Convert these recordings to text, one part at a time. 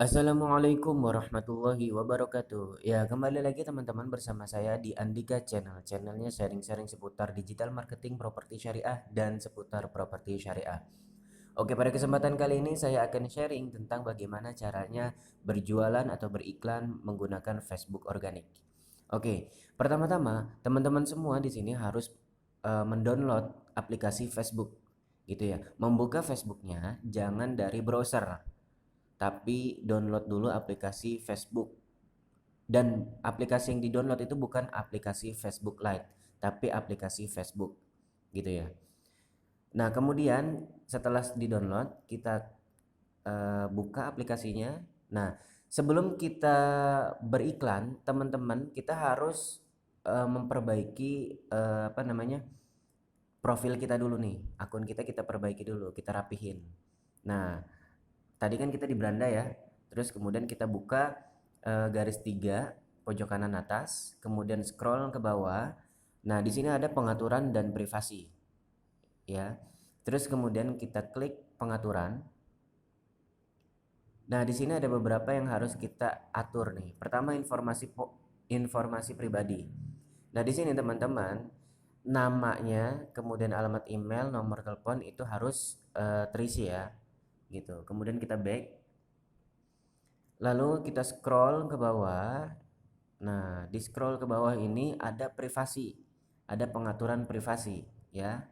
Assalamualaikum warahmatullahi wabarakatuh. Ya, kembali lagi teman-teman bersama saya di Andika Channel. Channelnya sharing-sharing seputar digital marketing, properti syariah, dan seputar properti syariah. Oke, pada kesempatan kali ini saya akan sharing tentang bagaimana caranya berjualan atau beriklan menggunakan Facebook organik. Oke, pertama-tama teman-teman semua di sini harus mendownload aplikasi Facebook gitu ya. Membuka Facebooknya jangan dari browser, tapi download dulu aplikasi Facebook. Dan aplikasi yang di-download itu bukan aplikasi Facebook Lite, tapi aplikasi Facebook gitu ya. Nah, kemudian setelah di-download, kita buka aplikasinya. Nah, sebelum kita beriklan, teman-teman, kita harus memperbaiki apa namanya? Profil kita dulu nih. Akun kita kita perbaiki dulu, kita rapihin. Nah, tadi kan kita di beranda ya, terus kemudian kita buka garis 3 pojok kanan atas, kemudian scroll ke bawah. Nah, di sini ada pengaturan dan privasi ya. Terus kemudian kita klik pengaturan. Nah, di sini ada beberapa yang harus kita atur nih. Pertama, informasi pribadi. Nah, di sini teman-teman, namanya, kemudian alamat email, nomor telepon itu harus terisi ya. Gitu. Kemudian kita back. Lalu kita scroll ke bawah. Nah, di scroll ke bawah ini ada privasi, ada pengaturan privasi, ya.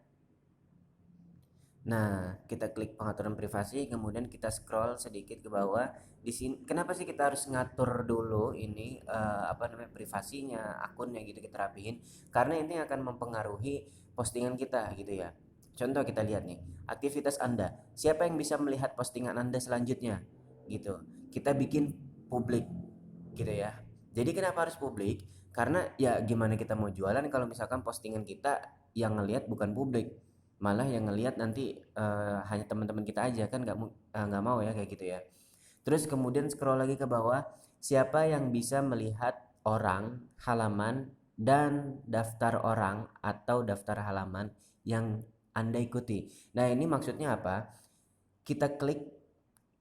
Nah, kita klik pengaturan privasi, kemudian kita scroll sedikit ke bawah. Di sini, kenapa sih kita harus ngatur dulu ini apa namanya privasinya, akunnya gitu kita rapihin? Karena ini akan mempengaruhi postingan kita gitu ya. Contoh kita lihat nih, aktivitas Anda. Siapa yang bisa melihat postingan Anda selanjutnya? Gitu. Kita bikin publik gitu ya. Jadi kenapa harus publik? Karena ya gimana kita mau jualan kalau misalkan postingan kita yang ngelihat bukan publik, malah yang ngelihat nanti hanya teman-teman kita aja kan nggak mau ya kayak gitu ya. Terus kemudian scroll lagi ke bawah, siapa yang bisa melihat orang, halaman, dan daftar orang atau daftar halaman yang Anda ikuti. Nah, ini maksudnya apa? Kita klik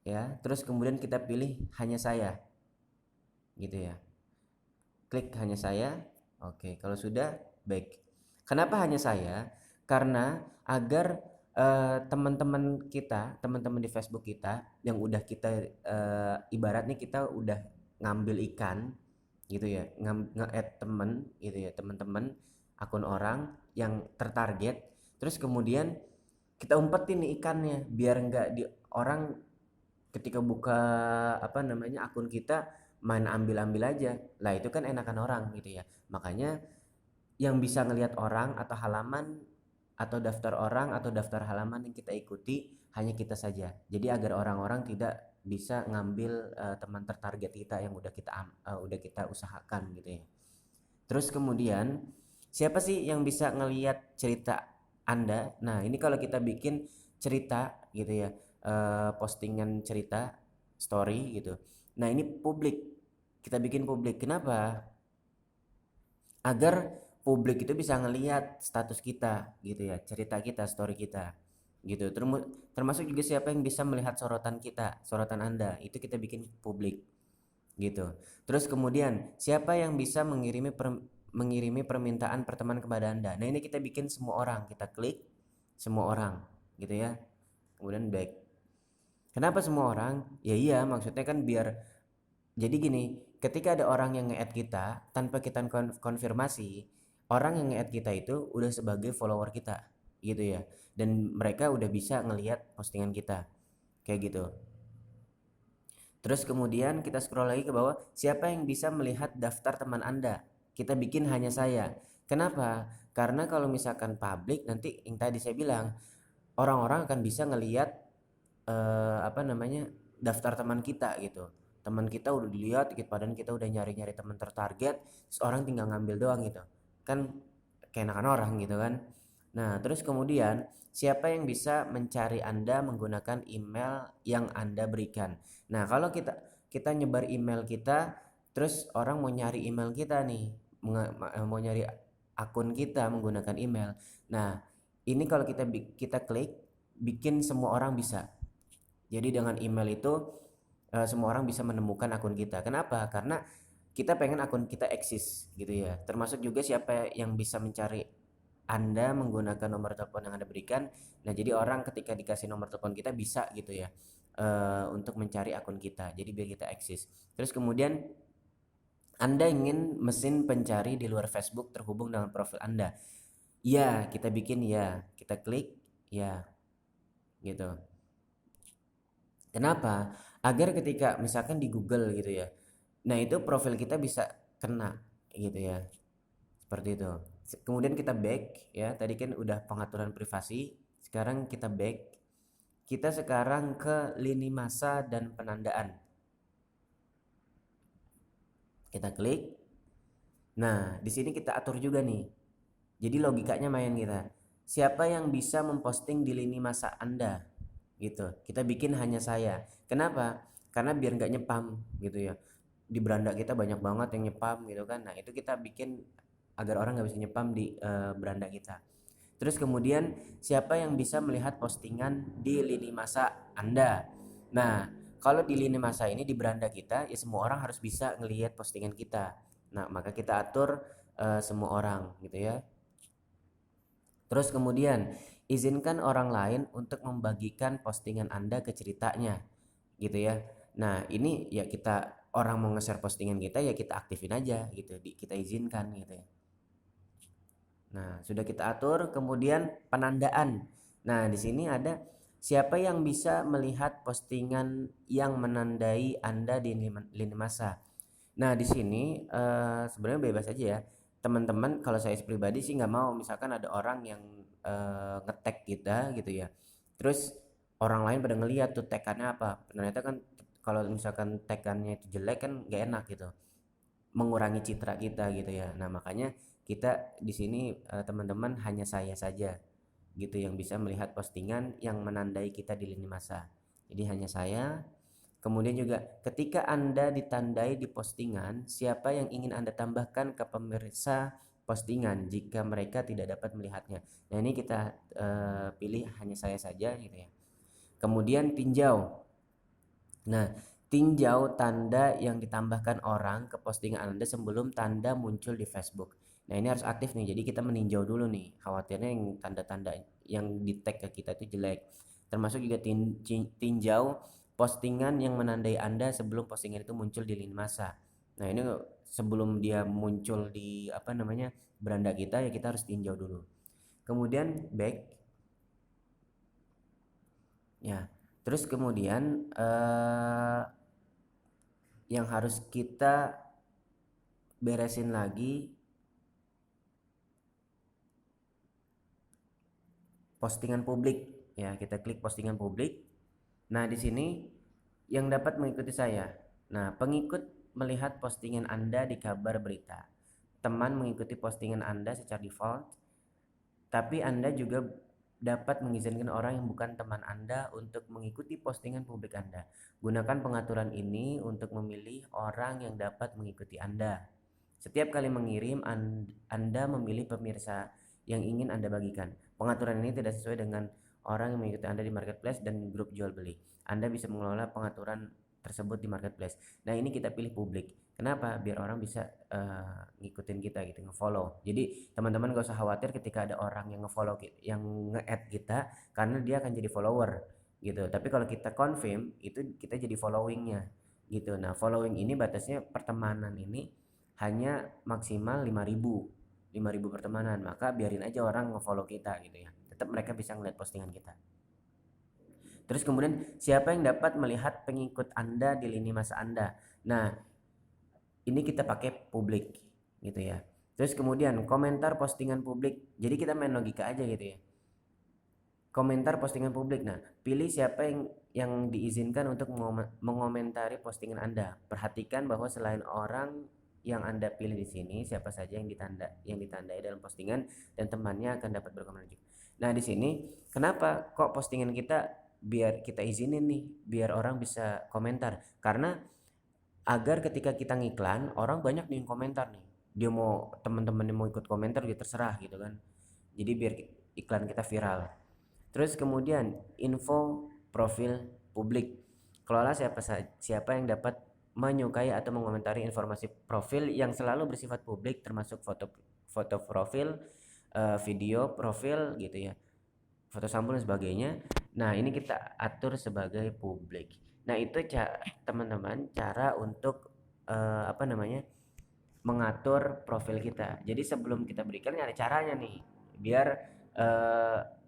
ya, terus kemudian kita pilih hanya saya gitu ya. Klik hanya saya. Oke, kalau sudah baik. Kenapa hanya saya? Karena agar teman-teman kita, teman-teman di Facebook kita yang udah kita ibaratnya kita udah ngambil ikan gitu ya, nge-add temen gitu ya, teman-teman akun orang yang tertarget, terus kemudian kita umpetin nih ikannya biar nggak di orang ketika buka apa namanya akun kita main ambil-ambil aja lah, itu kan enakan orang gitu ya. Makanya yang bisa ngelihat orang atau halaman atau daftar orang atau daftar halaman yang kita ikuti hanya kita saja, jadi agar orang-orang tidak bisa ngambil teman tertarget kita yang udah kita usahakan gitu ya. Terus kemudian siapa sih yang bisa ngelihat cerita Anda? Nah, ini kalau kita bikin cerita gitu ya, postingan cerita story gitu. Nah, ini publik. Kita bikin publik. Kenapa? Agar publik itu bisa ngelihat status kita gitu ya, cerita kita, story kita gitu. Termasuk juga siapa yang bisa melihat sorotan kita, sorotan Anda, itu kita bikin publik gitu. Terus kemudian siapa yang bisa mengirimi permintaan pertemanan kepada Anda. Nah, ini kita bikin semua orang, kita klik semua orang gitu ya. Kemudian back. Kenapa semua orang? Ya iya, maksudnya kan biar jadi gini, ketika ada orang yang nge-add kita tanpa kita konfirmasi, orang yang nge-add kita itu udah sebagai follower kita gitu ya. Dan mereka udah bisa ngelihat postingan kita. Kayak gitu. Terus kemudian kita scroll lagi ke bawah, siapa yang bisa melihat daftar teman Anda? Kita bikin hanya saya. Kenapa? Karena kalau misalkan publik nanti yang tadi saya bilang, orang-orang akan bisa ngelihat apa namanya daftar teman kita gitu. Teman kita udah dilihat, dikit padahal kita udah nyari-nyari teman tertarget, seorang tinggal ngambil doang gitu. Kan keenakan orang gitu kan. Nah, terus kemudian siapa yang bisa mencari Anda menggunakan email yang Anda berikan. Nah, kalau kita nyebar email kita, terus orang mau nyari email kita nih, mau nyari akun kita menggunakan email. Nah, ini kalau kita klik bikin semua orang bisa. Jadi dengan email itu semua orang bisa menemukan akun kita. Kenapa? Karena kita pengen akun kita eksis gitu ya. Termasuk juga siapa yang bisa mencari Anda menggunakan nomor telepon yang Anda berikan. Nah, jadi orang ketika dikasih nomor telepon kita bisa gitu ya, untuk mencari akun kita. Jadi biar kita eksis. Terus kemudian Anda ingin mesin pencari di luar Facebook terhubung dengan profil Anda. Ya, kita bikin ya. Kita klik ya gitu. Kenapa? Agar ketika misalkan di Google gitu ya. Nah, itu profil kita bisa kena gitu ya. Seperti itu. Kemudian kita back ya. Tadi kan udah pengaturan privasi. Sekarang kita back. Kita sekarang ke lini masa dan penandaan. Kita klik. Nah, di sini kita atur juga nih. Jadi logikanya main kita. Siapa yang bisa memposting di lini masa Anda? Gitu. Kita bikin hanya saya. Kenapa? Karena biar nggak nyepam gitu ya. Di beranda kita banyak banget yang nyepam gitu kan. Nah, itu kita bikin agar orang nggak bisa nyepam di beranda kita. Terus kemudian siapa yang bisa melihat postingan di lini masa Anda? Nah, kalau di lini masa ini di beranda kita ya semua orang harus bisa ngelihat postingan kita. Nah, maka kita atur semua orang gitu ya. Terus kemudian izinkan orang lain untuk membagikan postingan Anda ke ceritanya gitu ya. Nah, ini ya kita orang mau nge-share postingan kita ya kita aktifin aja gitu, kita izinkan gitu ya. Nah, sudah kita atur, kemudian penandaan. Nah, di sini ada siapa yang bisa melihat postingan yang menandai Anda di lini masa. Nah, di sini sebenarnya bebas aja ya. Teman-teman, kalau saya pribadi sih nggak mau misalkan ada orang yang nge-tag kita gitu ya. Terus orang lain pada ngeliat tuh tagnya apa. Ternyata kan kalau misalkan tagnya itu jelek kan nggak enak gitu, mengurangi citra kita gitu ya. Nah, makanya kita di sini teman-teman hanya saya saja gitu yang bisa melihat postingan yang menandai kita di lini masa. Jadi hanya saya. Kemudian juga ketika Anda ditandai di postingan, siapa yang ingin Anda tambahkan ke pemirsa postingan jika mereka tidak dapat melihatnya. Nah, ini kita pilih hanya saya saja gitu ya. Kemudian tinjau. Nah, tinjau tanda yang ditambahkan orang ke postingan Anda sebelum tanda muncul di Facebook. Nah, ini harus aktif nih. Jadi kita meninjau dulu nih. Khawatirnya yang tanda-tanda yang di tag ke kita itu jelek. Termasuk juga tinjau postingan yang menandai Anda sebelum postingan itu muncul di lini masa. Nah, ini sebelum dia muncul di apa namanya beranda kita ya kita harus tinjau dulu. Kemudian back. Ya, terus kemudian yang harus kita beresin lagi postingan publik ya, kita klik postingan publik. Nah, di sini yang dapat mengikuti saya. Nah, pengikut melihat postingan Anda di kabar berita. Teman mengikuti postingan Anda secara default, tapi Anda juga dapat mengizinkan orang yang bukan teman Anda untuk mengikuti postingan publik Anda. Gunakan pengaturan ini untuk memilih orang yang dapat mengikuti Anda. Setiap kali mengirim, Anda memilih pemirsa yang ingin Anda bagikan. Pengaturan ini tidak sesuai dengan orang yang mengikuti Anda di marketplace dan grup jual beli. Anda bisa mengelola pengaturan tersebut di marketplace. Nah, ini kita pilih publik. Kenapa? Biar orang bisa ngikutin kita gitu, ngefollow. Jadi teman-teman gak usah khawatir ketika ada orang yang ngefollow, yang nge-add kita, karena dia akan jadi follower gitu. Tapi kalau kita confirm, itu kita jadi followingnya gitu. Nah, following ini batasnya pertemanan ini hanya maksimal 5.000 pertemanan, maka biarin aja orang ngefollow kita gitu ya, tetap mereka bisa ngeliat postingan kita. Terus kemudian siapa yang dapat melihat pengikut Anda di lini masa Anda. Nah, ini kita pakai publik gitu ya. Terus kemudian komentar postingan publik, jadi kita main logika aja gitu ya. Komentar postingan publik. Nah, pilih siapa yang diizinkan untuk mengomentari postingan Anda. Perhatikan bahwa selain orang yang Anda pilih di sini, siapa saja yang ditandai dalam postingan dan temannya akan dapat berkomentar. Nah, di sini kenapa kok postingan kita biar kita izinin nih, biar orang bisa komentar? Karena agar ketika kita ngiklan, orang banyak nih yang komentar nih. Dia mau teman-teman mau ikut komentar dia terserah gitu kan. Jadi biar iklan kita viral. Terus kemudian info profil publik. Kelola siapa yang dapat menyukai atau mengomentari informasi profil yang selalu bersifat publik, termasuk foto profil, video profil gitu ya, foto sampul dan sebagainya. Nah, ini kita atur sebagai publik. Nah, itu teman-teman cara untuk apa namanya? Mengatur profil kita. Jadi sebelum kita berikan ada caranya nih. Biar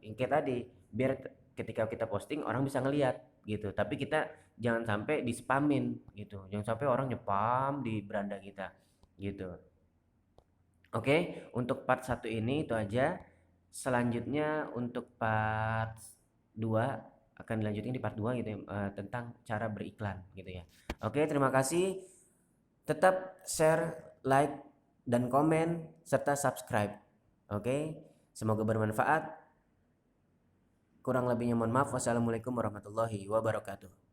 yang kayak tadi, biar ketika kita posting orang bisa ngelihat gitu. Tapi kita jangan sampai di spamin gitu. Jangan sampai orang nyepam di beranda kita gitu. Oke, untuk part 1 ini itu aja. Selanjutnya untuk part 2 akan dilanjutin di part 2 gitu ya, tentang cara beriklan gitu ya. Oke, terima kasih. Tetap share, like, dan komen serta subscribe. Oke, semoga bermanfaat. Kurang lebihnya mohon maaf. Wassalamualaikum warahmatullahi wabarakatuh.